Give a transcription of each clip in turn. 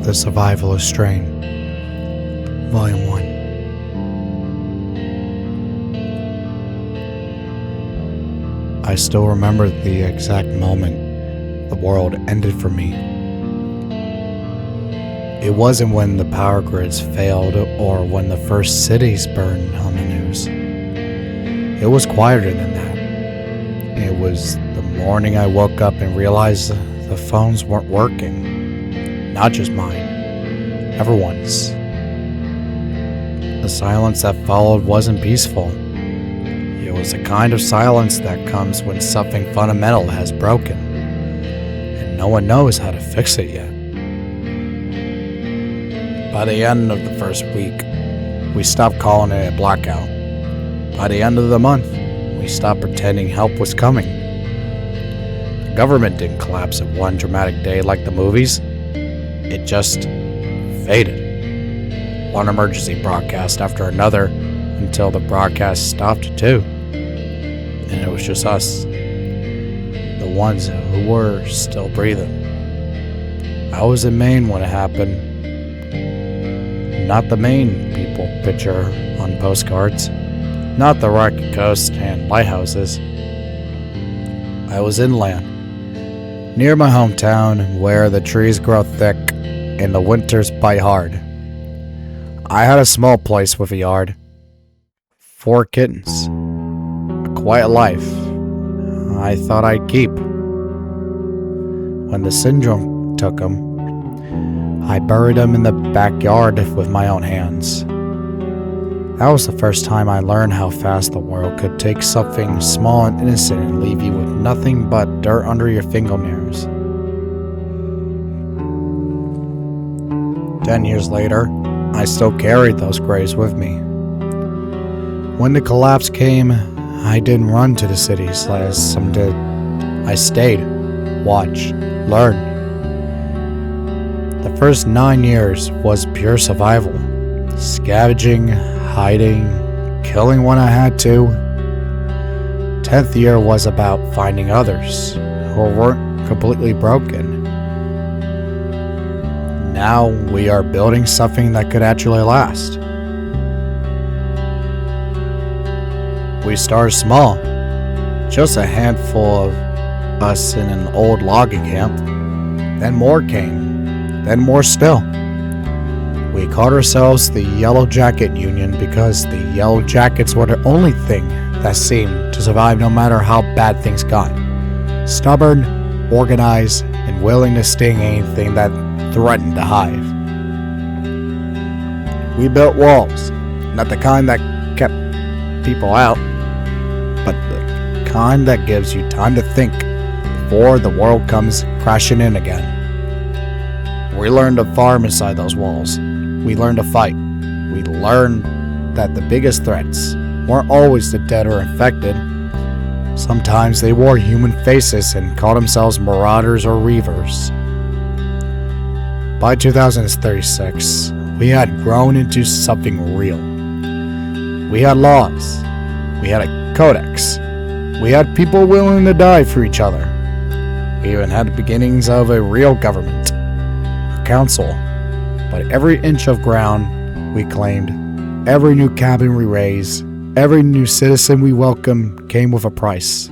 The Survivalist Strain, Volume 1. I still remember the exact moment the world ended for me. It wasn't when the power grids failed or when the first cities burned on the news. It was quieter than that. It was the morning I woke up and realized the phones weren't working. Not just mine, everyone's. The silence that followed wasn't peaceful. It was a kind of silence that comes when something fundamental has broken, and no one knows how to fix it yet. By the end of the first week, we stopped calling it a blackout. By the end of the month, we stopped pretending help was coming. The government didn't collapse in one dramatic day like the movies. It just faded. One emergency broadcast after another until the broadcast stopped too. And it was just us, the ones who were still breathing. I was in Maine when it happened. Not the Maine people picture on postcards. Not the rocky coast and lighthouses. I was inland, near my hometown, where the trees grow thick and the winters bite hard. I had a small place with a yard, 4 kittens, a quiet life I thought I'd keep. When the syndrome took them, I buried them in the backyard with my own hands. That was the first time I learned how fast the world could take something small and innocent and leave you with nothing but dirt under your fingernails. 10 years later, I still carried those graves with me. When the collapse came, I didn't run to the cities as some did. I stayed, watched, learned. The first 9 years was pure survival. Scavenging, hiding, killing when I had to. 10th year was about finding others who weren't completely broken. Now we are building something that could actually last. We started small, just a handful of us in an old logging camp. Then more came, then more still. We called ourselves the Yellow Jacket Union because the Yellow Jackets were the only thing that seemed to survive no matter how bad things got. Stubborn, organized, and willing to sting anything that threatened the hive. We built walls, not the kind that kept people out, but the kind that gives you time to think before the world comes crashing in again. We learned to farm inside those walls. We learned to fight. We learned that the biggest threats weren't always the dead or infected. Sometimes they wore human faces and called themselves marauders or reavers. By 2036, we had grown into something real. We had laws. We had a codex. We had people willing to die for each other. We even had the beginnings of a real government, a council. But every inch of ground we claimed, every new cabin we raised, every new citizen we welcomed came with a price.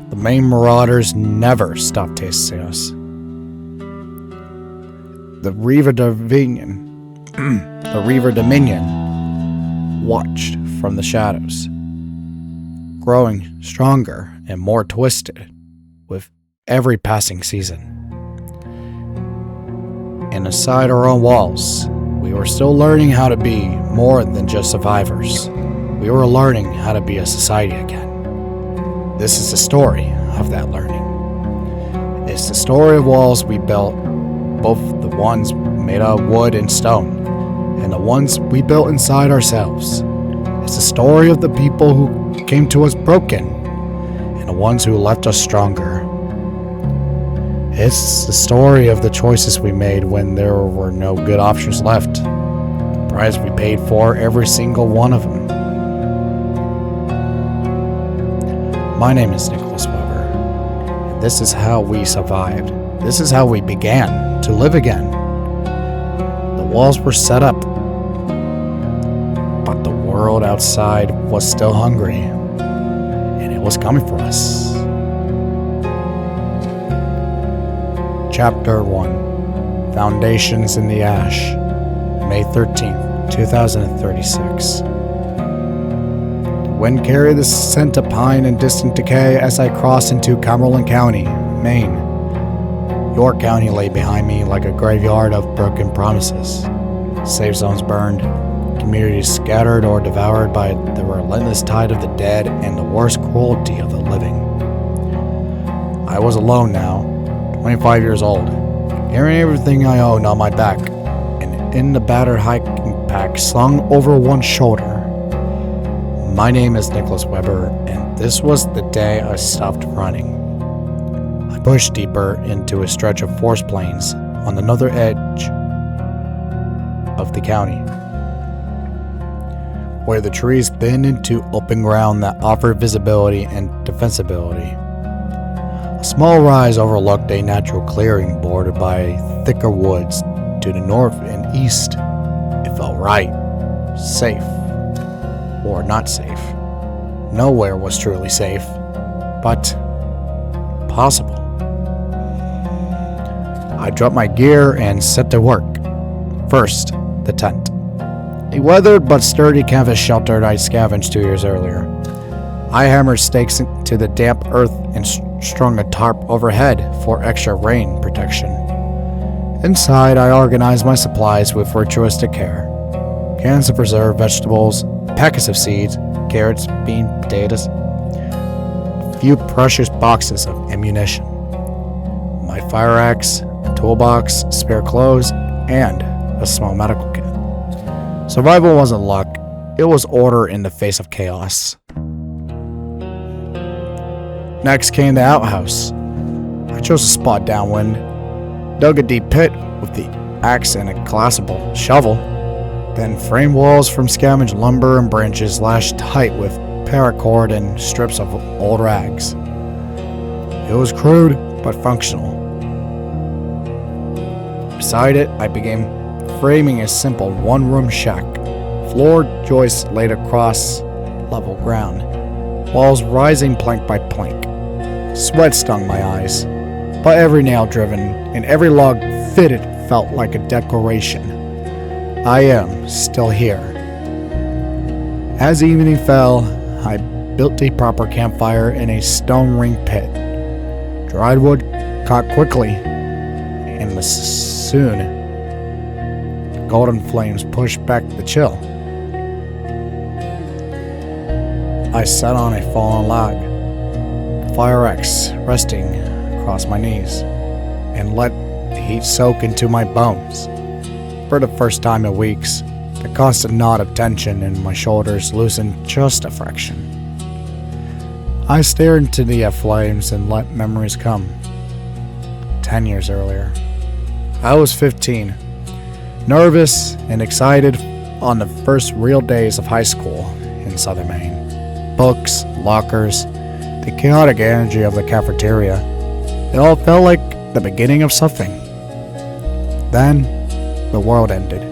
The Maine marauders never stopped tasting us. The Reaver Dominion watched from the shadows, growing stronger and more twisted with every passing season. And inside our own walls, we were still learning how to be more than just survivors. We were learning how to be a society again. This is the story of that learning. It's the story of walls we built, both the ones made out of wood and stone, and the ones we built inside ourselves. It's the story of the people who came to us broken, and the ones who left us stronger. It's the story of the choices we made when there were no good options left. The price we paid for every single one of them. My name is Nicholas Weber, and this is how we survived. This is how we began to live again. The walls were set up, but the world outside was still hungry, and it was coming for us. Chapter 1: Foundations in the Ash, May 13th, 2036. The wind carried the scent of pine and distant decay as I crossed into Cumberland County, Maine. York County lay behind me like a graveyard of broken promises. Safe zones burned, communities scattered or devoured by the relentless tide of the dead and the worst cruelty of the living. I was alone now, 25 years old, carrying everything I owned on my back, and in the battered hiking pack slung over one shoulder. My name is Nicholas Weber, and this was the day I stopped running. I pushed deeper into a stretch of forest plains on the northern edge of the county, where the trees thinned into open ground that offered visibility and defensibility. A small rise overlooked a natural clearing bordered by thicker woods to the north and east. It felt right, safe, or not safe. Nowhere was truly safe, but possible. I dropped my gear and set to work. First, the tent. A weathered but sturdy canvas shelter I scavenged 2 years earlier. I hammered stakes into the damp earth and strung a tarp overhead for extra rain protection. Inside, I organized my supplies with ritualistic care. Cans of preserved vegetables, packets of seeds, carrots, beans, potatoes, a few precious boxes of ammunition, my fire axe, a toolbox, spare clothes, and a small medical kit. Survival wasn't luck, it was order in the face of chaos. Next came the outhouse. I chose a spot downwind, dug a deep pit with the axe and a collapsible shovel, then framed walls from scavenged lumber and branches lashed tight with paracord and strips of old rags. It was crude but functional. Beside it, I began framing a simple one-room shack, floor joists laid across level ground, walls rising plank by plank. Sweat stung my eyes, but every nail driven and every log fitted felt like a declaration. I am still here. As evening fell, I built a proper campfire in a stone ring pit. Dried wood caught quickly, and soon golden flames pushed back the chill. I sat on a fallen log, fire axe resting across my knees, and let the heat soak into my bones. For the first time in weeks, the constant knot of tension in my shoulders loosened just a fraction. I stared into the flames and let memories come. 10 years earlier, I was 15, nervous and excited on the first real days of high school in southern Maine. Books, lockers, the chaotic energy of the cafeteria. It all felt like the beginning of something. Then, the world ended.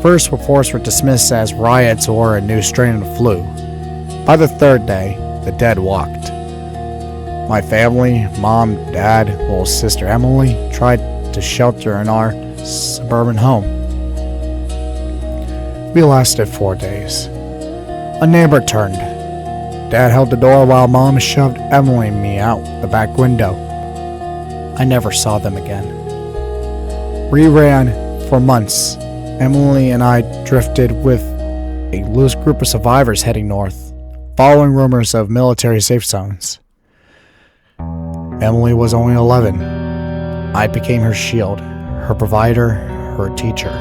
First reports were dismissed as riots or a new strain of the flu. By the third day, the dead walked. My family, mom, dad, little sister Emily, tried to shelter in our suburban home. We lasted 4 days. A neighbor turned. Dad held the door while Mom shoved Emily and me out the back window. I never saw them again. We ran for months. Emily and I drifted with a loose group of survivors heading north, following rumors of military safe zones. Emily was only 11. I became her shield, her provider, her teacher.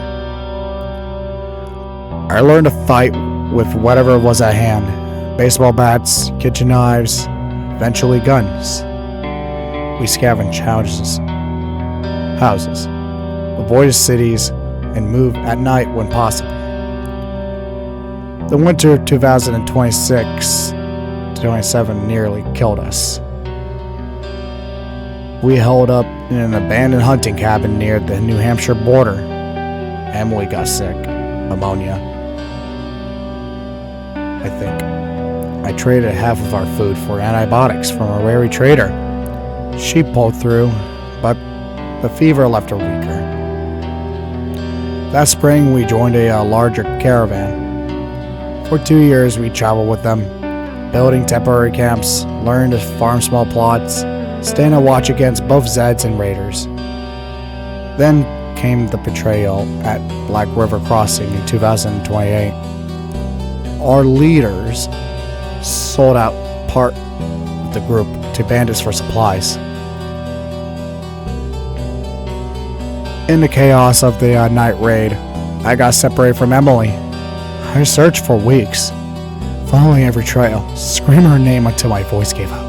I learned to fight with whatever was at hand. Baseball bats, kitchen knives, eventually guns. We scavenged houses, avoided cities, and moved at night when possible. The winter 2026-27 nearly killed us. We held up in an abandoned hunting cabin near the New Hampshire border. Emily got sick. Pneumonia, I think. I traded half of our food for antibiotics from a wary trader. She pulled through, but the fever left her weaker. That spring, we joined a larger caravan. For 2 years, we traveled with them, building temporary camps, learned to farm small plots, staying on watch against both Zeds and Raiders. Then came the betrayal at Black River Crossing in 2028. Our leaders sold out part of the group to bandits for supplies. In the chaos of the night raid, I got separated from Emily. I searched for weeks, following every trail, screaming her name until my voice gave out.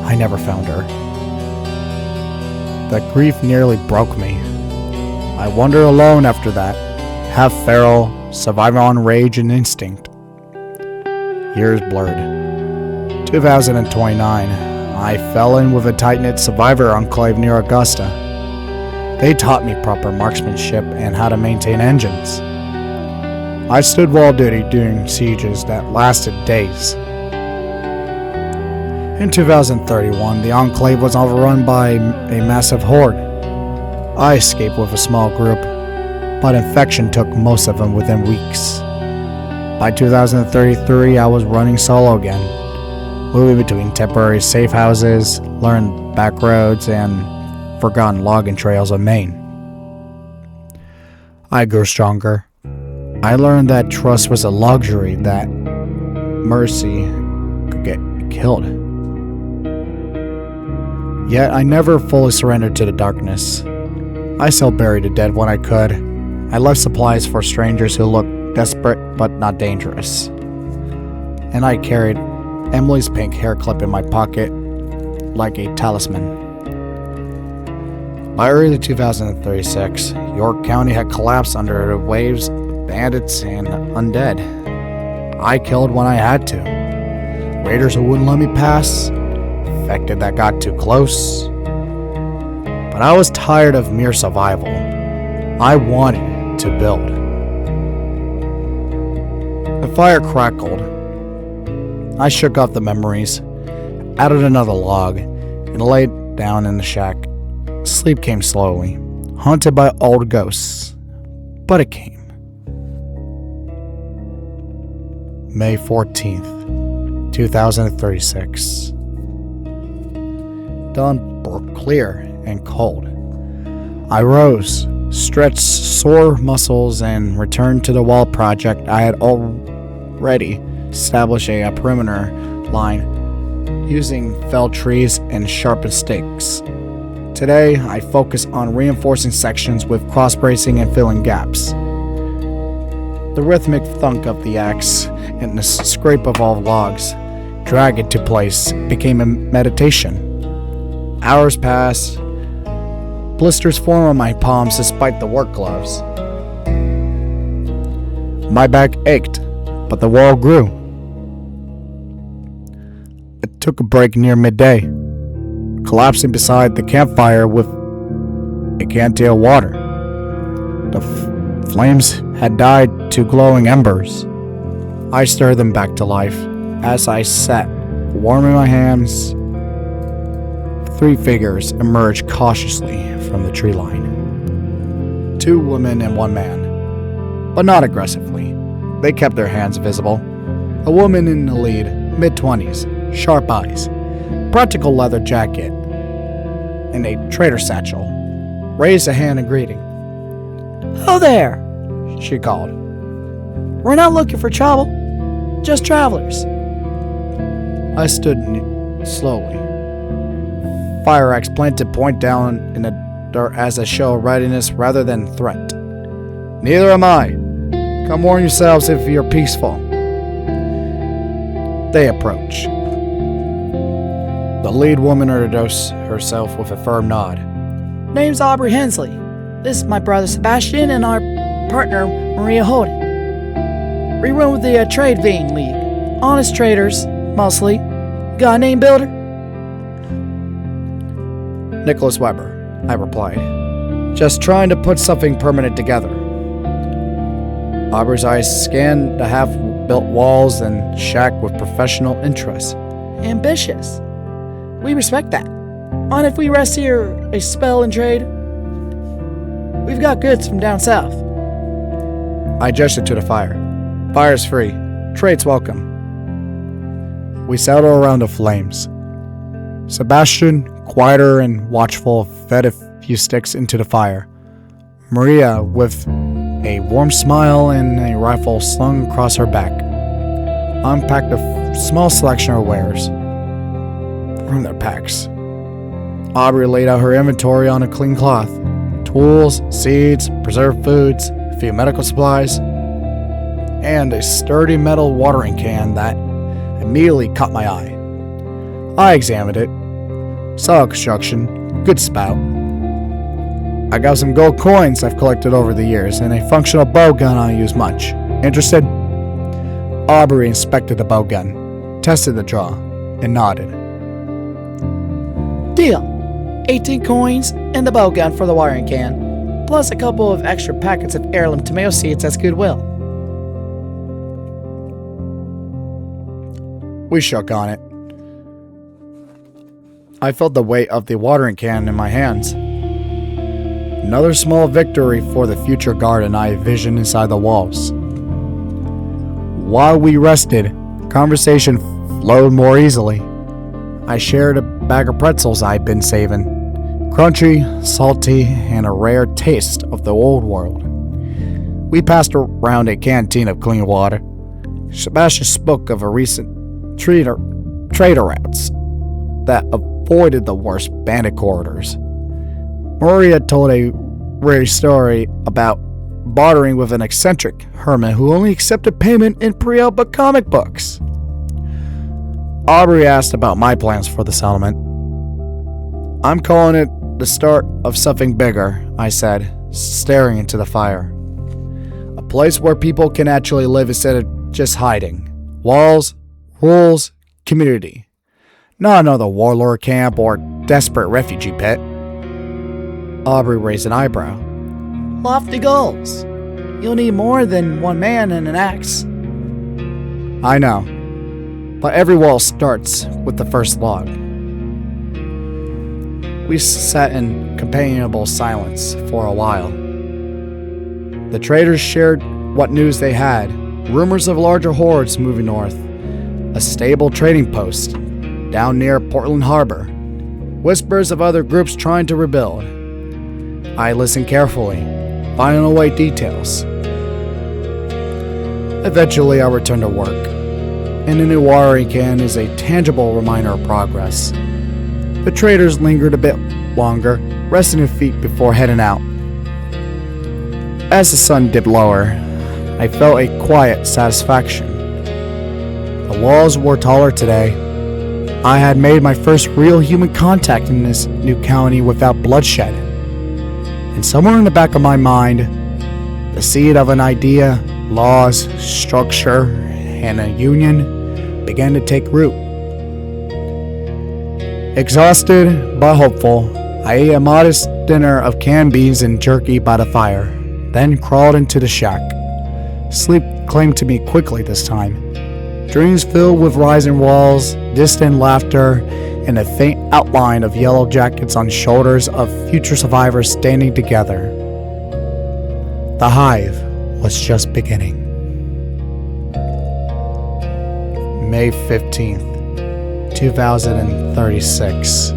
I never found her. That grief nearly broke me. I wandered alone after that, half feral, surviving on rage and instinct. Years blurred. 2029, I fell in with a tight-knit survivor enclave near Augusta. They taught me proper marksmanship and how to maintain engines. I stood wall duty during sieges that lasted days. In 2031, the enclave was overrun by a massive horde. I escaped with a small group, but infection took most of them within weeks. By 2033, I was running solo again, moving between temporary safe houses, learned back roads, and forgotten logging trails of Maine. I grew stronger. I learned that trust was a luxury, that mercy could get killed. Yet I never fully surrendered to the darkness. I still buried the dead when I could. I left supplies for strangers who looked desperate but not dangerous. And I carried Emily's pink hair clip in my pocket like a talisman. By early 2036, York County had collapsed under the waves of bandits and undead. I killed when I had to. Raiders who wouldn't let me pass, infected that got too close. But I was tired of mere survival. I wanted to build. The fire crackled. I shook off the memories, added another log, and laid down in the shack. Sleep came slowly, haunted by old ghosts. But it came. May 14th, 2036. Dawn broke clear and cold. I rose, stretched sore muscles, and returned to the wall project. I had already established a perimeter line using felled trees and sharpened stakes. Today, I focus on reinforcing sections with cross-bracing and filling gaps. The rhythmic thunk of the axe and the scrape of all logs, drag it to place, became a meditation. Hours passed. Blisters formed on my palms despite the work gloves. My back ached, but the wall grew. I took a break near midday, collapsing beside the campfire with a canteen of water. The flames had died to glowing embers. I stirred them back to life. As I sat, warming my hands, 3 figures emerged cautiously from the tree line. 2 women and 1 man, but not aggressively. They kept their hands visible. A woman in the lead, mid-20s, sharp eyes, practical leather jacket, and a trader satchel, raised a hand in greeting. "Hello there," She called. "We're not looking for trouble, just travelers." I stood slowly. Fire axe planted point down in the dirt as a show of readiness rather than threat. Neither am I. Come warn yourselves if you're peaceful. They approach. The lead woman introduced herself with a firm nod. "Name's Aubrey Hensley. This is my brother Sebastian and our partner Maria Holden. We run with the Trade Vein League. Honest traders, mostly. Got a name, Builder?" Nicholas Weber, I replied. Just trying to put something permanent together. Aubrey's eyes scanned the half-built walls and shack with professional interest. Ambitious. We respect that. On if we rest here a spell and trade? We've got goods from down south. I gestured to the fire. Fire's free. Trade's welcome. We settled around the flames. Sebastian, quieter and watchful, fed a few sticks into the fire. Maria, with a warm smile and a rifle slung across her back, unpacked a small selection of wares from their packs. Aubrey laid out her inventory on a clean cloth. Tools, seeds, preserved foods, a few medical supplies, and a sturdy metal watering can that immediately caught my eye. I examined it. Solid construction, good spout. I got some gold coins I've collected over the years and a functional bow gun I use much. Interested? Aubrey inspected the bow gun, tested the draw, and nodded. Deal. 18 coins and the bow gun for the wiring can, plus a couple of extra packets of heirloom tomato seeds as goodwill. We shook on it. I felt the weight of the watering can in my hands. Another small victory for the future garden I envisioned inside the walls. While we rested, conversation flowed more easily. I shared a bag of pretzels I'd been saving. Crunchy, salty, and a rare taste of the old world. We passed around a canteen of clean water. Sebastian spoke of a recent trader routes that avoided the worst bandit corridors. Maria told a rare story about bartering with an eccentric hermit who only accepted payment in pre-alpha comic books. Aubrey asked about my plans for the settlement. I'm calling it the start of something bigger, I said, staring into the fire. A place where people can actually live instead of just hiding. Walls, rules, community. Not another warlord camp or desperate refugee pit. Aubrey raised an eyebrow. Lofty goals. You'll need more than one man and an axe. I know, but every wall starts with the first log. We sat in companionable silence for a while. The traders shared what news they had, rumors of larger hordes moving north, a stable trading post down near Portland Harbor, whispers of other groups trying to rebuild. I listened carefully, filing away details. Eventually, I returned to work, and a new watering can is a tangible reminder of progress. The traders lingered a bit longer, resting their feet before heading out. As the sun dipped lower, I felt a quiet satisfaction. The walls were taller today. I had made my first real human contact in this new county without bloodshed. And somewhere in the back of my mind, the seed of an idea, laws, structure, and a union began to take root. Exhausted but hopeful, I ate a modest dinner of canned beans and jerky by the fire, then crawled into the shack. Sleep claimed to me quickly this time. Dreams filled with rising walls, distant laughter, and a faint outline of yellow jackets on shoulders of future survivors standing together. The hive was just beginning. May 15th, 2036.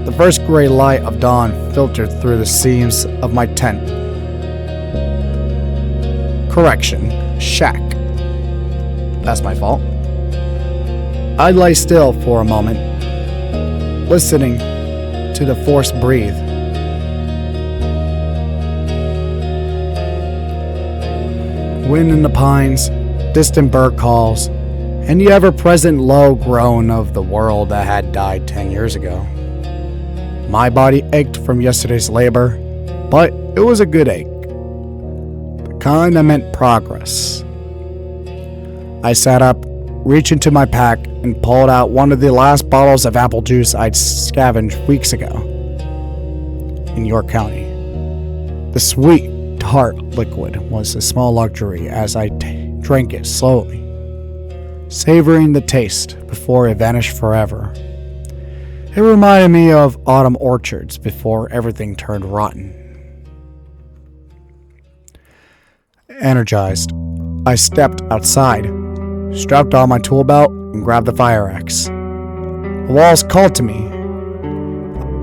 The first gray light of dawn filtered through the seams of my tent. Correction, shack. That's my fault. I lay still for a moment, listening to the forest breathe. Wind in the pines, distant bird calls, and the ever-present low groan of the world that had died 10 years ago. My body ached from yesterday's labor, but it was a good ache. The kind that meant progress. I sat up, reached into my pack and pulled out one of the last bottles of apple juice I'd scavenged weeks ago in York County. The sweet, tart liquid was a small luxury as I drank it slowly, savoring the taste before it vanished forever. It reminded me of autumn orchards before everything turned rotten. Energized, I stepped outside, strapped on my tool belt, and grabbed the fire axe. The walls called to me.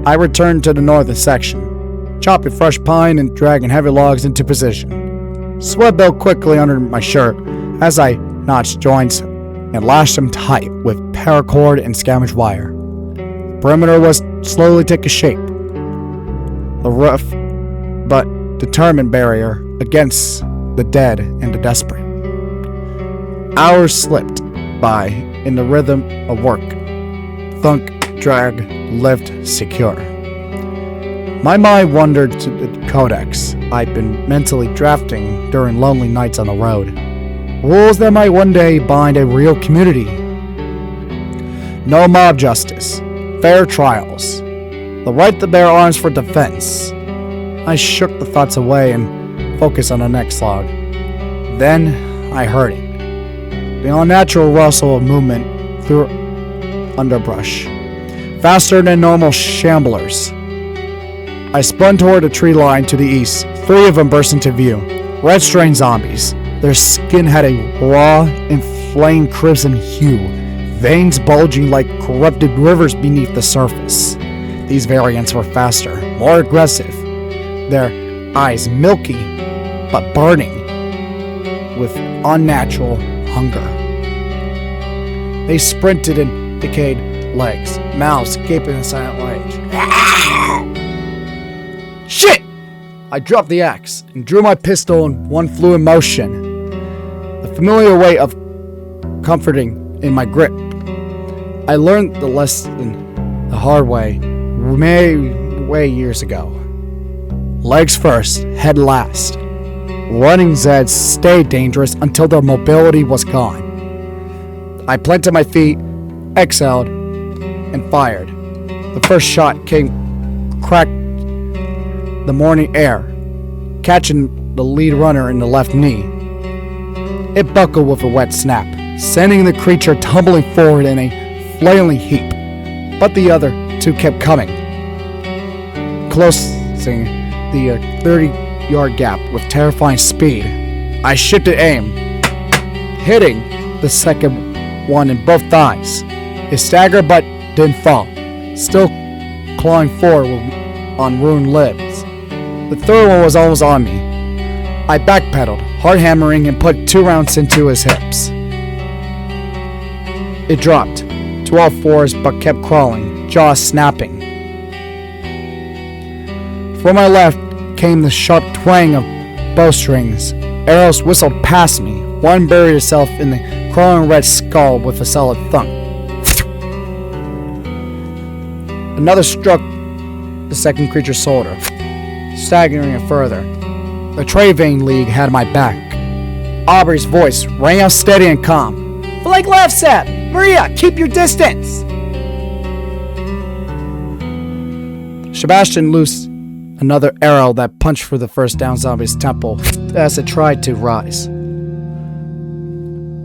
I returned to the northern section, chopping fresh pine and dragging heavy logs into position. Sweat built quickly under my shirt as I notched joints and lashed them tight with paracord and scavenged wire. The perimeter was slowly taking shape. The rough but determined barrier against the dead and the desperate. Hours slipped by in the rhythm of work. Thunk, drag, lift, secure. My mind wandered to the codex I'd been mentally drafting during lonely nights on the road. Rules that might one day bind a real community. No mob justice. Fair trials. The right to bear arms for defense. I shook the thoughts away and focused on the next log. Then I heard it. The unnatural rustle of movement through underbrush. Faster than normal shamblers. I spun toward a tree line to the east. 3 of them burst into view. Red-strained zombies. Their skin had a raw, inflamed crimson hue, veins bulging like corrupted rivers beneath the surface. These variants were faster, more aggressive, their eyes milky but burning with unnatural hunger. They sprinted in decayed legs, mouths gaping in silent rage. Shit! I dropped the axe and drew my pistol in one fluid motion. The familiar weight of comforting in my grip. I learned the lesson the hard way, way years ago. Legs first, head last. Running Zeds stayed dangerous until their mobility was gone. I planted my feet, exhaled, and fired. The first shot cracked the morning air, catching the lead runner in the left knee. It buckled with a wet snap, sending the creature tumbling forward in a flailing heap. But the other 2 kept coming, closing the 30-yard gap with terrifying speed. I shifted aim, hitting the second one in both thighs. It staggered but didn't fall, still clawing forward on ruined limbs. The third one was almost on me. I backpedaled, hard hammering, and put 2 rounds into his hips. It dropped to all fours but kept crawling, jaws snapping. From my left came the sharp twang of bowstrings. Arrows whistled past me. One buried itself in the crawling red skull with a solid thunk. Another struck the second creature's shoulder, staggering it further. The Travane League had my back. Aubrey's voice rang out steady and calm. Flank left, Seth! Maria, keep your distance! Sebastian loosed another arrow that punched through the first down zombie's temple as it tried to rise.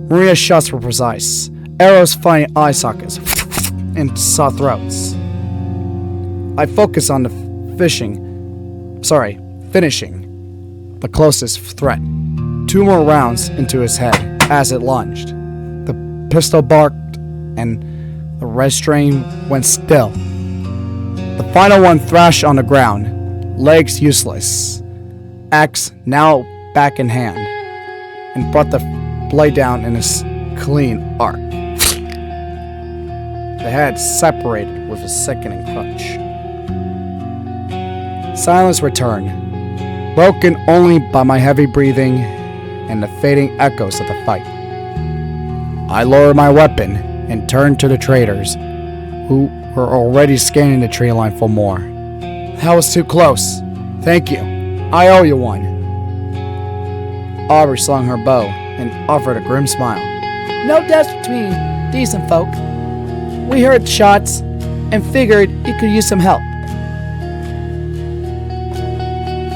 Maria's shots were precise, arrows finding eye sockets and saw throats. I focused on the finishing the closest threat. 2 more rounds into his head as it lunged. The pistol barked and the red strain went still. The final one thrashed on the ground, legs useless, axe now back in hand, and brought the blade down in a clean arc. The head separated with a sickening crunch. Silence returned, broken only by my heavy breathing and the fading echoes of the fight. I lowered my weapon and turned to the traders, who were already scanning the tree line for more. That was too close. Thank you. I owe you one. Aubrey slung her bow and offered a grim smile. No deaths between decent folk. We heard shots and figured you could use some help.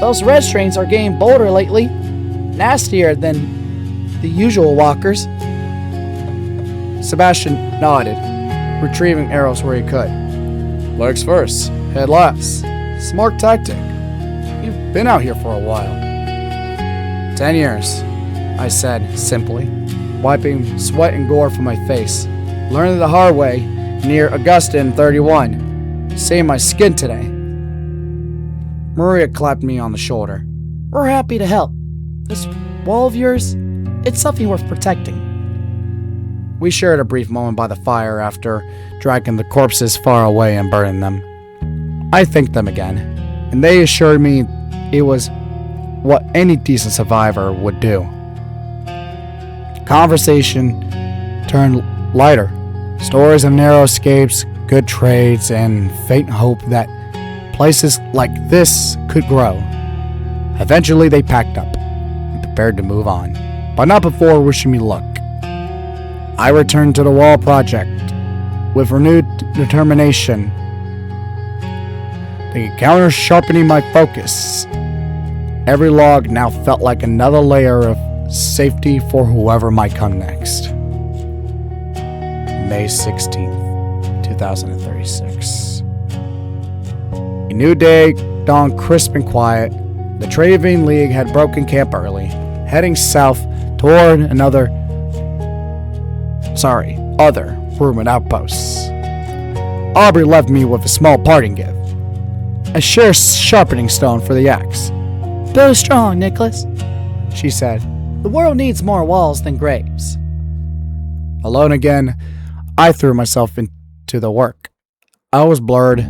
Those red strains are getting bolder lately, nastier than the usual walkers. Sebastian nodded, retrieving arrows where he could. Legs first, head last. Smart tactic. You've been out here for a while. 10 years, I said simply, wiping sweat and gore from my face. Learned the hard way near Augusta in 31. Saved my skin today. Maria clapped me on the shoulder. We're happy to help. This wall of yours, it's something worth protecting. We shared a brief moment by the fire after dragging the corpses far away and burning them. I thanked them again, and they assured me it was what any decent survivor would do. Conversation turned lighter. Stories of narrow escapes, good trades, and faint hope that places like this could grow. Eventually they packed up and prepared to move on, but not before wishing me luck. I returned to the wall project with renewed determination. The encounter sharpening my focus. Every log now felt like another layer of safety for whoever might come next. May 16th, 2036. A new day dawned crisp and quiet. The Trading League had broken camp early, heading south toward other rumored outposts. Aubrey left me with a small parting gift. A sheer sharpening stone for the axe. Build strong, Nicholas, she said. The world needs more walls than graves. Alone again, I threw myself into the work. I was blurred,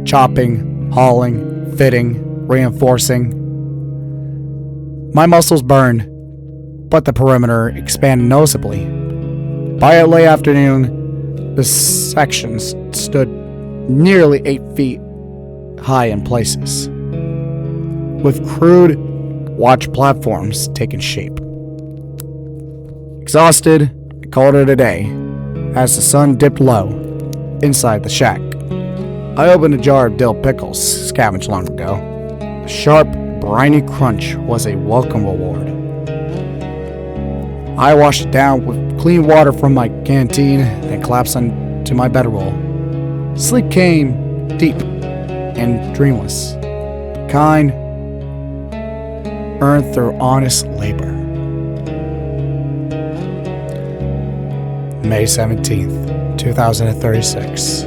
chopping, hauling, fitting, reinforcing. My muscles burned, but the perimeter expanded noticeably. By late afternoon, the sections stood nearly 8 feet high in places, with crude watch platforms taking shape. Exhausted, I called it a day as the sun dipped low inside the shack. I opened a jar of dill pickles scavenged long ago. The sharp, briny crunch was a welcome reward. I washed it down with clean water from my canteen, then collapsed onto my bedroll. Sleep came deep and dreamless, kind, earned through honest labor. May 17th, 2036.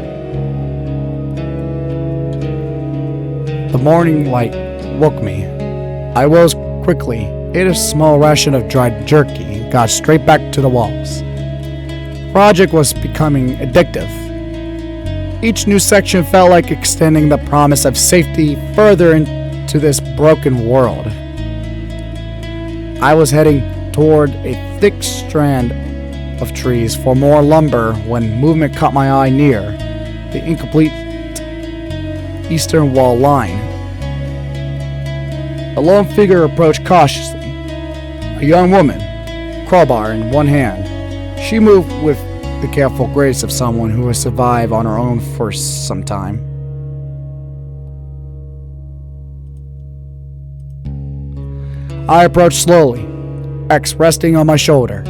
The morning light woke me. I rose quickly, ate a small ration of dried jerky, and got straight back to the walls. The project was becoming addictive. Each new section felt like extending the promise of safety further into this broken world. I was heading toward a thick strand of trees for more lumber when movement caught my eye near the incomplete eastern wall line. A lone figure approached cautiously. A young woman, crowbar in one hand. She moved with the careful grace of someone who has survived on her own for some time. I approached slowly, X resting on my shoulder.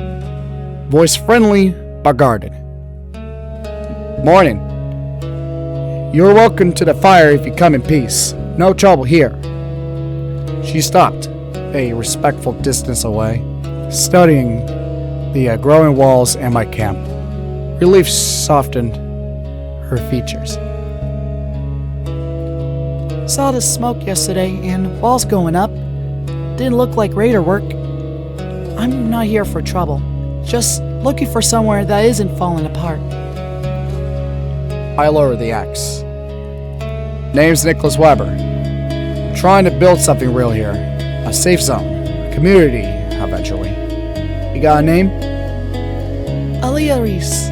Voice friendly but guarded. Morning. You're welcome to the fire if you come in peace. No trouble here. She stopped, a respectful distance away, studying the growing walls and my camp. Relief softened her features. Saw the smoke yesterday and walls going up. Didn't look like raider work. I'm not here for trouble. Just looking for somewhere that isn't falling apart. I lowered the axe. Name's Nicholas Weber. I'm trying to build something real here. A safe zone. A community, eventually. You got a name? Aaliyah Reese.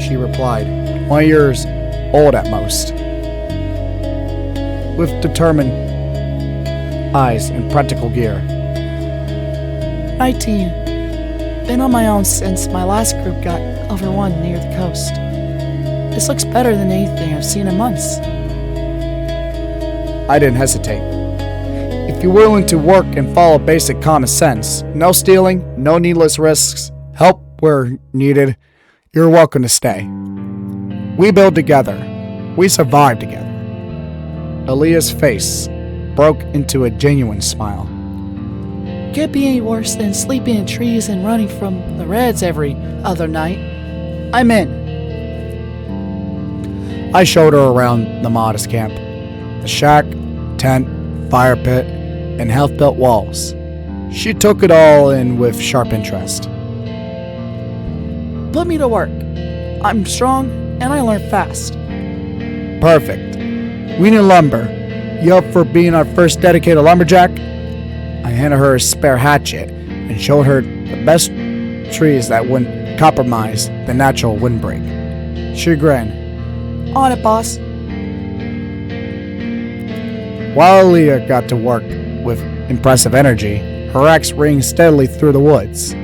She replied, 20 years old at most. With determined eyes and practical gear. 19. been on my own since my last group got overrun near the coast. This looks better than anything I've seen in months. I didn't hesitate. If you're willing to work and follow basic common sense, no stealing, no needless risks, help where needed, you're welcome to stay. We build together. We survive together. Aaliyah's face broke into a genuine smile. Can't be any worse than sleeping in trees and running from the Reds every other night. I'm in. I showed her around the modest camp. The shack, tent, fire pit, and half-built walls. She took it all in with sharp interest. Put me to work. I'm strong and I learn fast. Perfect. We need lumber. You up for being our first dedicated lumberjack? I handed her a spare hatchet and showed her the best trees that wouldn't compromise the natural windbreak. She grinned. On it, boss. While Aaliyah got to work with impressive energy, her axe rang steadily through the woods.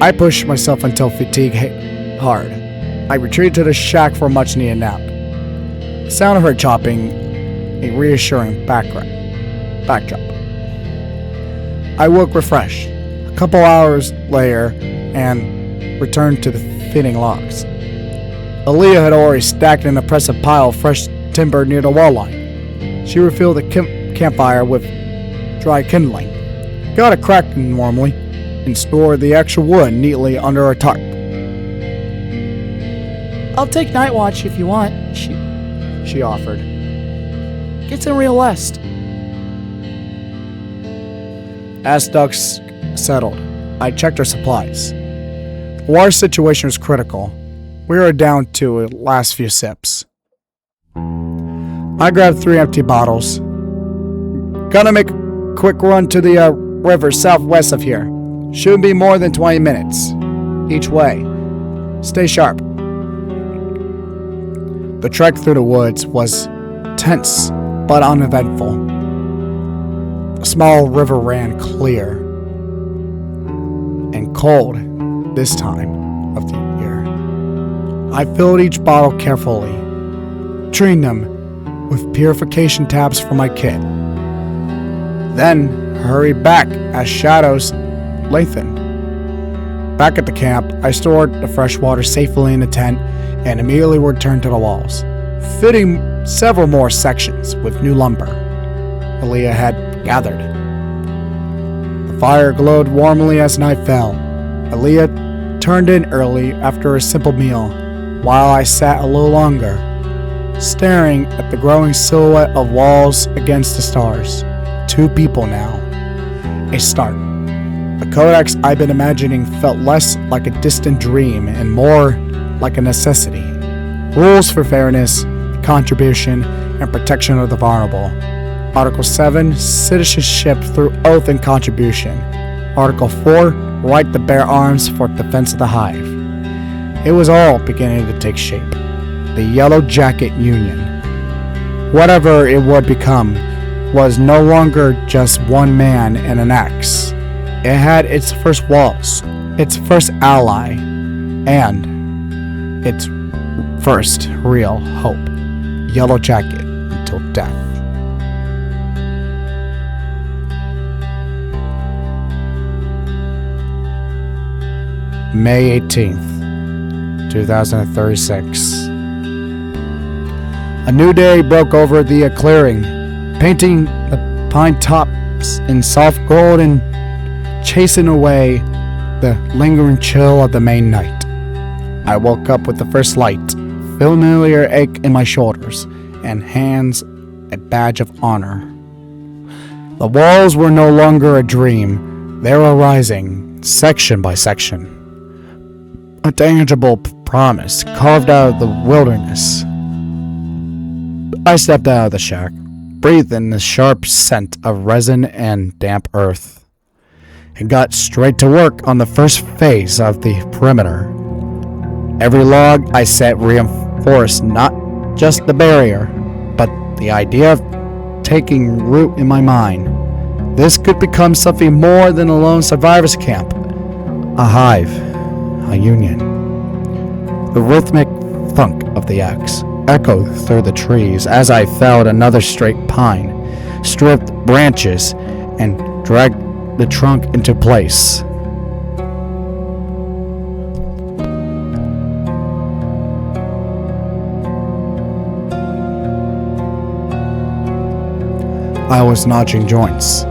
I pushed myself until fatigue hit hard. I retreated to the shack for a much-needed nap. The sound of her chopping, a reassuring backdrop. I woke refreshed, a couple hours later, and returned to the thinning logs. Aaliyah had already stacked an impressive pile of fresh timber near the wall line. She refilled the campfire with dry kindling, got it cracking warmly, and stored the extra wood neatly under a tarp. I'll take night watch if you want, she offered. Get some real rest. As dusk settled, I checked our supplies. The water situation was critical. We were down to the last few sips. I grabbed 3 empty bottles. Gonna make a quick run to the river southwest of here. Shouldn't be more than 20 minutes each way. Stay sharp. The trek through the woods was tense but uneventful. The small river ran clear and cold this time of the year. I filled each bottle carefully, treating them with purification tabs for my kit. Then hurried back as shadows lengthened. Back at the camp, I stored the fresh water safely in the tent and immediately returned to the walls, fitting several more sections with new lumber Aaliyah had gathered. The fire glowed warmly as night fell. Aaliyah turned in early after a simple meal, while I sat a little longer, staring at the growing silhouette of walls against the stars. 2 people now. A start. The codex I'd been imagining felt less like a distant dream and more like a necessity. Rules for fairness, contribution, and protection of the vulnerable. Article 7, citizenship through oath and contribution. Article 4, right to bear arms for defense of the hive. It was all beginning to take shape. The Yellow Jacket Union. Whatever it would become was no longer just one man and an axe. It had its first walls, its first ally, and its first real hope. Yellow Jacket until death. May 18th, 2036. A new day broke over the clearing, painting the pine tops in soft gold and chasing away the lingering chill of the Maine night. I woke up with the first light, familiar ache in my shoulders, and hands a badge of honor. The walls were no longer a dream. They were rising, section by section. A tangible promise carved out of the wilderness. I stepped out of the shack, breathed in the sharp scent of resin and damp earth, and got straight to work on the first phase of the perimeter. Every log I set reinforced not just the barrier, but the idea of taking root in my mind. This could become something more than a lone survivors camp, A hive, a union. The rhythmic thunk of the axe echoed through the trees as I felled another straight pine, stripped branches, and dragged the trunk into place. I was notching joints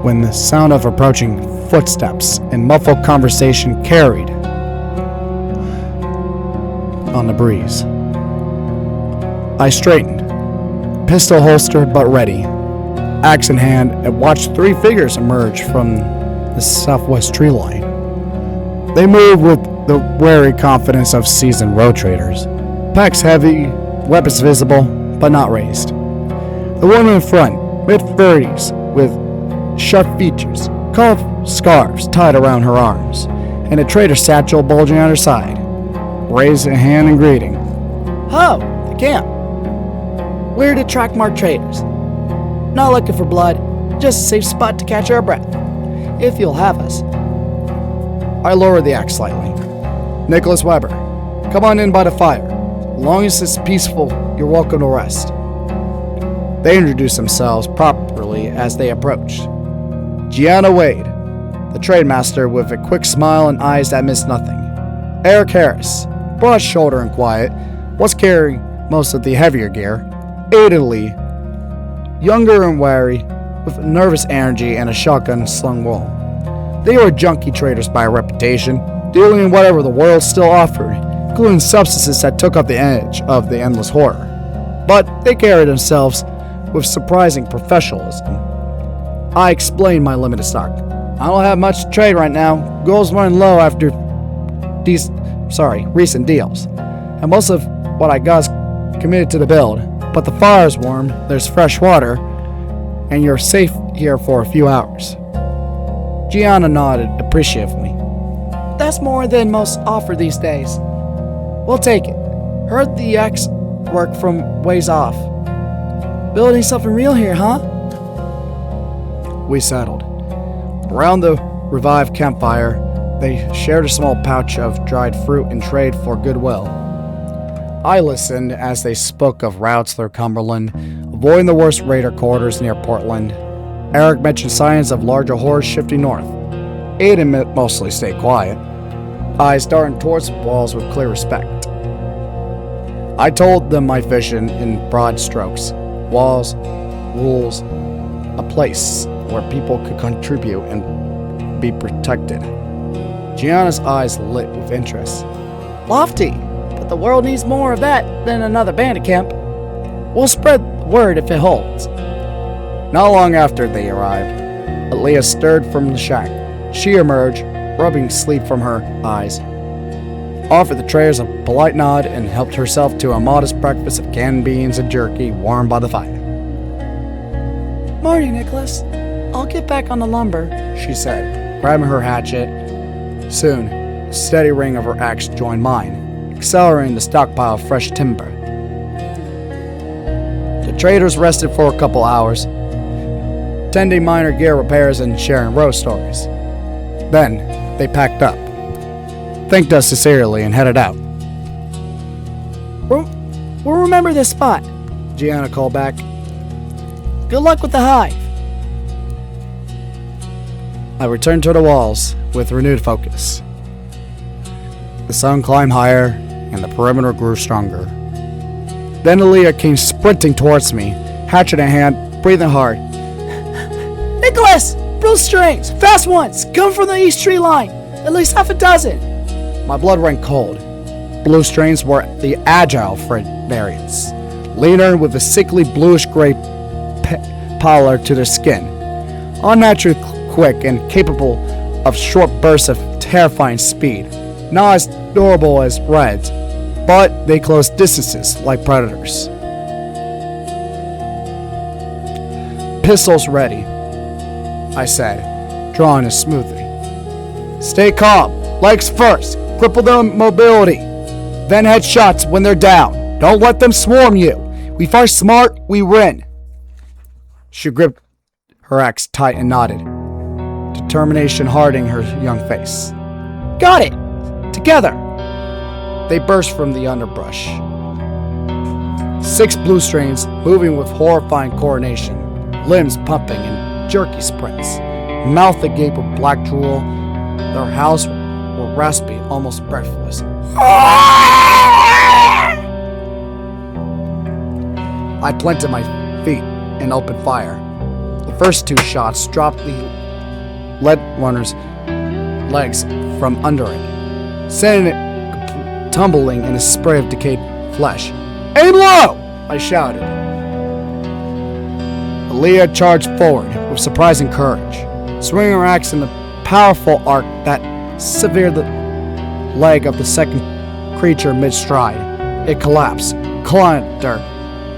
when the sound of approaching footsteps and muffled conversation carried on the breeze. I straightened, pistol holstered but ready, axe in hand, and watched three figures emerge from the southwest tree line. They moved with the wary confidence of seasoned road traders, packs heavy, weapons visible but not raised. The woman in front, mid-30s, with sharp features, carved scarves tied around her arms, and a trader satchel bulging on her side, raised a hand in greeting. Ho, the camp. We're to track more traders. Not looking for blood, just a safe spot to catch our breath. If you'll have us. I lowered the axe slightly. Nicholas Weber, come on in by the fire. As long as it's peaceful, you're welcome to rest. They introduced themselves properly as they approached. Gianna Wade, the trade master with a quick smile and eyes that missed nothing. Eric Harris, broad-shouldered and quiet, was carrying most of the heavier gear. Ada Lee, younger and wary, with nervous energy and a shotgun slung well. They were junkie traders by reputation, dealing in whatever the world still offered, including substances that took up the edge of the endless horror. But they carried themselves with surprising professionalism. I explained my limited stock. I don't have much to trade right now. Gold's running low after recent deals. And most of what I got is committed to the build. But the fire's warm, there's fresh water, and you're safe here for a few hours. Gianna nodded appreciatively. That's more than most offer these days. We'll take it. Heard the axe work from ways off. Building something real here, huh? We settled. Around the revived campfire, they shared a small pouch of dried fruit and trade for goodwill. I listened as they spoke of routes through Cumberland, avoiding the worst raider quarters near Portland. Eric mentioned signs of larger hordes shifting north. Aiden mostly stayed quiet, eyes darting towards the walls with clear respect. I told them my vision in broad strokes. Walls, rules, a place where people could contribute and be protected. Gianna's eyes lit with interest. Lofty, but the world needs more of that than another bandit camp. We'll spread word if it holds. Not long after they arrived, Aaliyah stirred from the shack. She emerged, rubbing sleep from her eyes, offered the traders a polite nod, and helped herself to a modest breakfast of canned beans and jerky warmed by the fire. Morning, Nicholas. I'll get back on the lumber, she said, grabbing her hatchet. Soon, the steady ring of her axe joined mine, accelerating the stockpile of fresh timber. The traders rested for a couple hours, tending minor gear repairs and sharing road stories. Then, they packed up, thanked us sincerely, and headed out. We'll remember this spot, Gianna called back. Good luck with the hive. I returned to the walls with renewed focus. The sun climbed higher, and the perimeter grew stronger. Then Aaliyah came sprinting towards me, hatchet in hand, breathing hard. Nicholas! Blue strings! Fast ones! Come from the east tree line! At least half a dozen! My blood ran cold. Blue strains were the agile variants, leaner with a sickly bluish-gray pallor to their skin, unnaturally quick and capable of short bursts of terrifying speed, not as durable as reds, but they close distances like predators. Pistols ready, I said, drawing it smoothly. Stay calm, legs first, cripple their mobility, then headshots when they're down. Don't let them swarm you. We fight smart, we win. She gripped her axe tight and nodded, determination hardening her young face. Got it! Together! They burst from the underbrush. 6 blue strains moving with horrifying coordination, limbs pumping in jerky sprints, mouth agape with black drool. Their howls were raspy, almost breathless. I planted my feet and opened fire. The first 2 shots dropped the lead runner's legs from under it, sending it tumbling in a spray of decayed flesh. "Aim low!" I shouted. Aaliyah charged forward with surprising courage, swinging her axe in a powerful arc that severed the leg of the second creature mid-stride. It collapsed, clawing at her.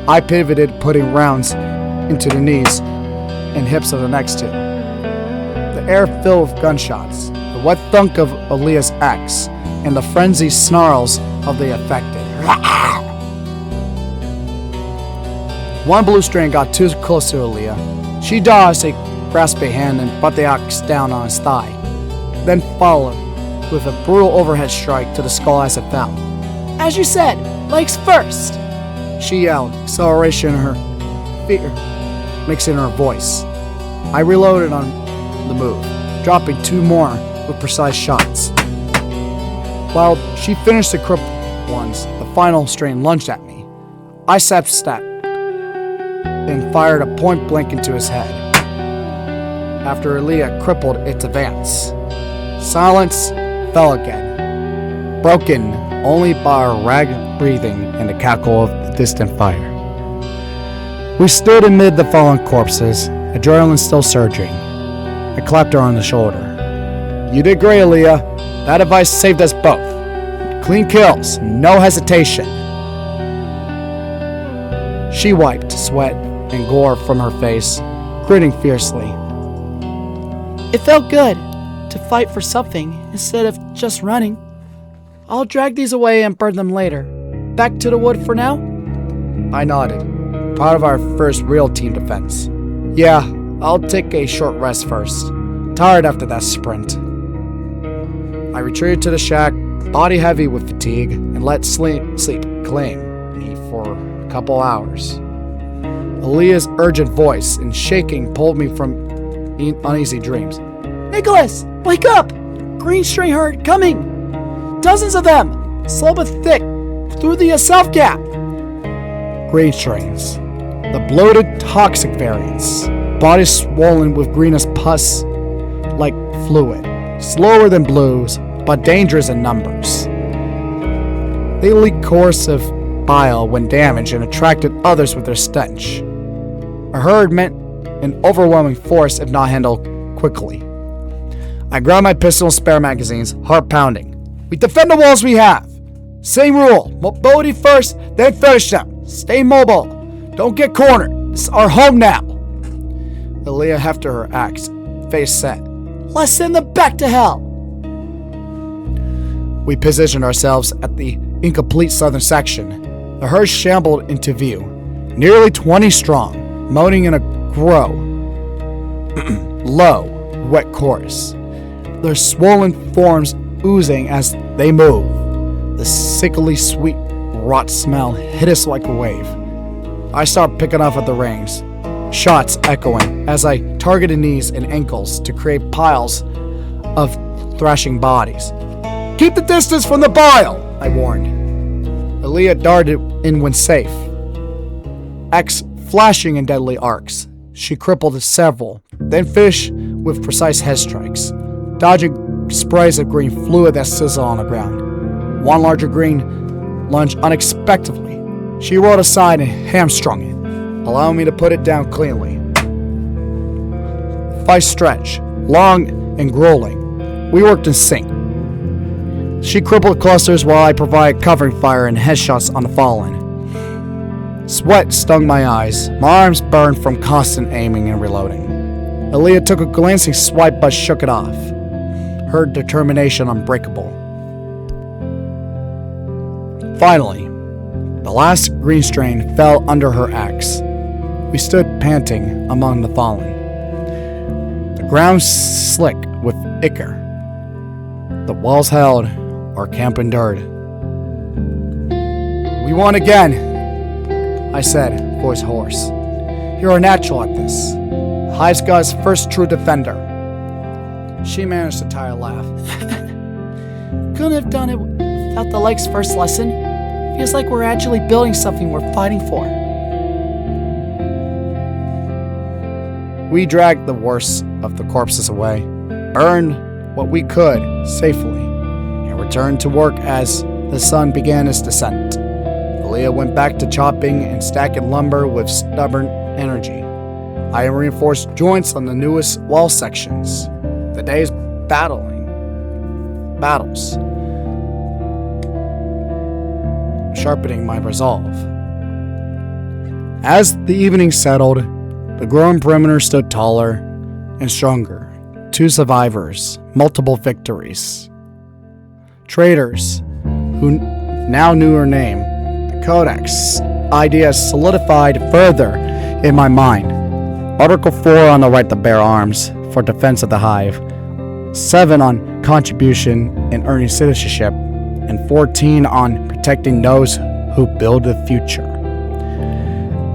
I pivoted, putting rounds into the knees and hips of the next 2. The air filled with gunshots, the wet thunk of Aaliyah's axe, and the frenzied snarls of the affected. One blue strain got too close to Aaliyah. She dodged a grasping hand and brought the axe down on his thigh, then followed with a brutal overhead strike to the skull as it fell. "As you said, legs first!" she yelled, acceleration in her fear mixing in her voice. I reloaded on the move, dropping 2 more with precise shots. While she finished the crippled ones, the final strain lunged at me. I sidestepped and fired a point blank into his head. After Aaliyah crippled its advance, silence fell again, broken only by our ragged breathing and the cackle of the distant fire. We stood amid the fallen corpses, adrenaline still surging. I clapped her on the shoulder. "You did great, Aaliyah. That advice saved us both. Clean kills, no hesitation." She wiped sweat and gore from her face, grinning fiercely. "It felt good to fight for something instead of just running. I'll drag these away and burn them later. Back to the wood for now?" I nodded, proud of our first real team defense. "Yeah, I'll take a short rest first. Tired after that sprint." I retreated to the shack, body heavy with fatigue, and let sleep claim me for a couple hours. Aaliyah's urgent voice and shaking pulled me from uneasy dreams. "Nicholas, wake up! Green string herd coming! Dozens of them! Slow but thick, through the south gap!" Green strains. The bloated, toxic variants. Bodies swollen with greenish pus like fluid. Slower than blues, but dangerous in numbers. They leak corrosive bile when damaged and attracted others with their stench. A herd meant an overwhelming force if not handled quickly. I grabbed my pistol and spare magazines, heart pounding. "We defend the walls we have. Same rule, mobility first, then finish them. Stay mobile. Don't get cornered. This is our home now." Aaliyah hefted her axe, face set. "Let's send them back to hell." We positioned ourselves at the incomplete southern section. The herd shambled into view, nearly 20 strong, moaning in a low, wet chorus. Their swollen forms oozing as they move. The sickly sweet rot smell hit us like a wave. I started picking up at the reins, shots echoing as I targeted knees and ankles to create piles of thrashing bodies. "Keep the distance from the bile," I warned. Aaliyah darted in when safe, axe flashing in deadly arcs. She crippled several, then finished with precise head strikes, dodging sprays of green fluid that sizzled on the ground. One larger green lunged unexpectedly. She rolled aside and hamstrung it, allowing me to put it down cleanly. The fight stretched, long and grueling. We worked in sync. She crippled clusters while I provided covering fire and headshots on the fallen. Sweat stung my eyes. My arms burned from constant aiming and reloading. Aaliyah took a glancing swipe but shook it off, her determination unbreakable. Finally, the last green strain fell under her axe. We stood panting among the fallen. The ground slick with ichor. the walls held, our camp endured. "We won again," I said, voice hoarse. "You're a natural at this. Hive's God's first true defender." She managed to tie a laugh. "Couldn't have done it without the lake's first lesson. Feels like we're actually building something we're fighting for." We dragged the worst of the corpses away, burned what we could safely, and returned to work as the sun began its descent. Aaliyah went back to chopping and stacking lumber with stubborn energy. I reinforced joints on the newest wall sections. The day's battles, sharpening my resolve. As the evening settled, the growing perimeter stood taller and stronger. 2 survivors, multiple victories. Traitors, who now knew her name. The Codex idea solidified further in my mind. Article 4 on the right to bear arms for defense of the Hive, 7 on contribution and earning citizenship, and 14 on protecting those who build the future.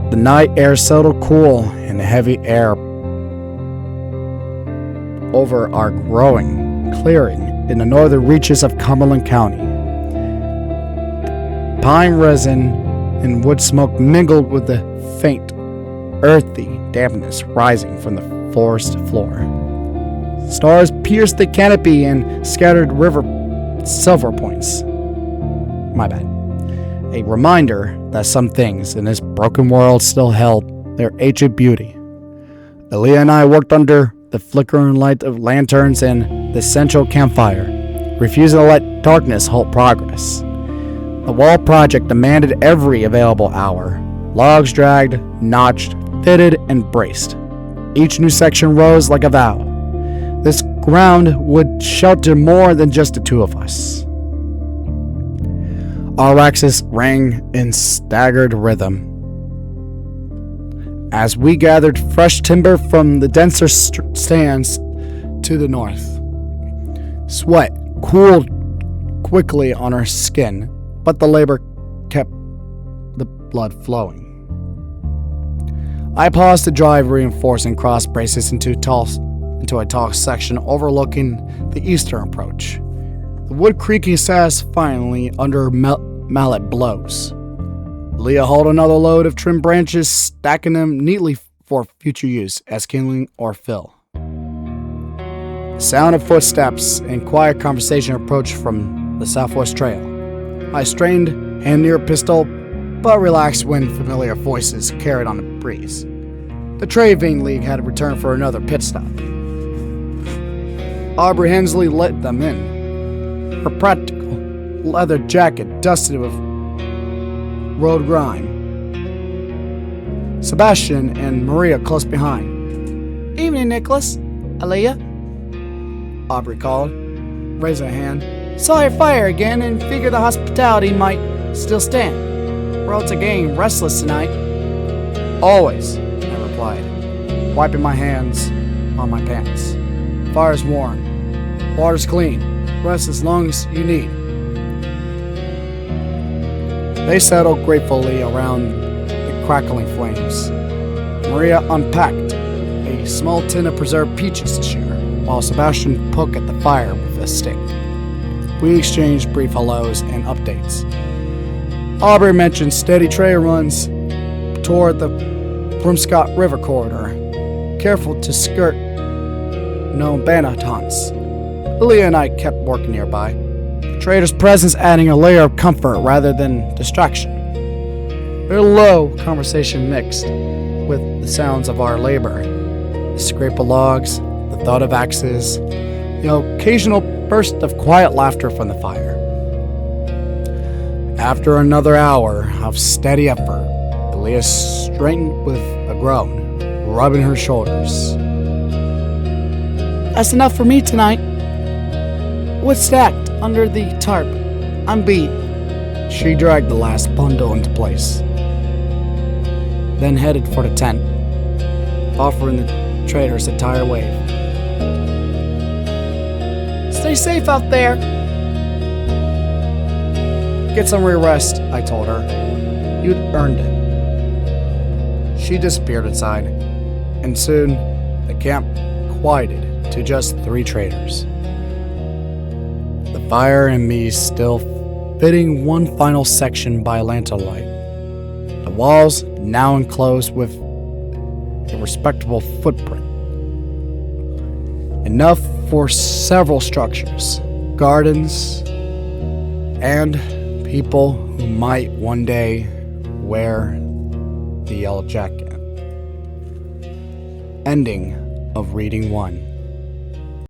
The night air settled cool, and the heavy air over our growing clearing in the northern reaches of Cumberland County. Pine resin and wood smoke mingled with the faint, earthy dampness rising from the forest floor. Stars pierced the canopy and scattered silver points. My bad. A reminder that some things in this broken world still held their ancient beauty. Aaliyah and I worked under the flickering light of lanterns and the central campfire, refusing to let darkness halt progress. The wall project demanded every available hour. Logs dragged, notched, fitted, and braced. Each new section rose like a vow. This ground would shelter more than just the 2 of us. Our axes rang in staggered rhythm as we gathered fresh timber from the denser stands to the north. Sweat cooled quickly on our skin, but the labor kept the blood flowing. I paused to drive reinforcing cross braces into a tall section overlooking the eastern approach. The wood creaking satisfyingly under mallet blows. Leah hauled another load of trimmed branches, stacking them neatly for future use as kindling or fill. The sound of footsteps and quiet conversation approached from the southwest trail. I strained hand near a pistol, but relaxed when familiar voices carried on the breeze. The Trade Vein League had returned for another pit stop. Aubrey Hensley let them in. Her practical leather jacket dusted with road grime. Sebastian and Maria close behind. "Evening, Nicholas. Aaliyah," Aubrey called, raising a hand. "Saw your fire again and figured the hospitality might still stand. World's a game restless tonight." "Always," I replied, wiping my hands on my pants. "Fire's warm. Water's clean. Rest as long as you need." They settled gratefully around the crackling flames. Maria unpacked a small tin of preserved peaches to share, while Sebastian poked at the fire with a stick. We exchanged brief hellos and updates. Aubrey mentioned steady trail runs toward the Bromscott River corridor, careful to skirt no bandit haunts. Aaliyah and I kept working nearby, the trader's presence adding a layer of comfort rather than distraction. Their low conversation mixed with the sounds of our labor, the scrape of logs, the thud of axes, the occasional burst of quiet laughter from the fire. After another hour of steady effort, Aaliyah straightened with a groan, rubbing her shoulders. "That's enough for me tonight. Wood stacked under the tarp. I'm beat." She dragged the last bundle into place, then headed for the tent, offering the traders a tire wave. Stay safe out there. Get some real rest, I told her. You'd earned it. She disappeared inside, and soon the camp quieted to just 3 traders. The fire and me still fitting one final section by lantern light. The walls now enclosed with a respectable footprint. Enough for several structures, gardens, and people who might one day wear the yellow jacket. Ending of reading 1.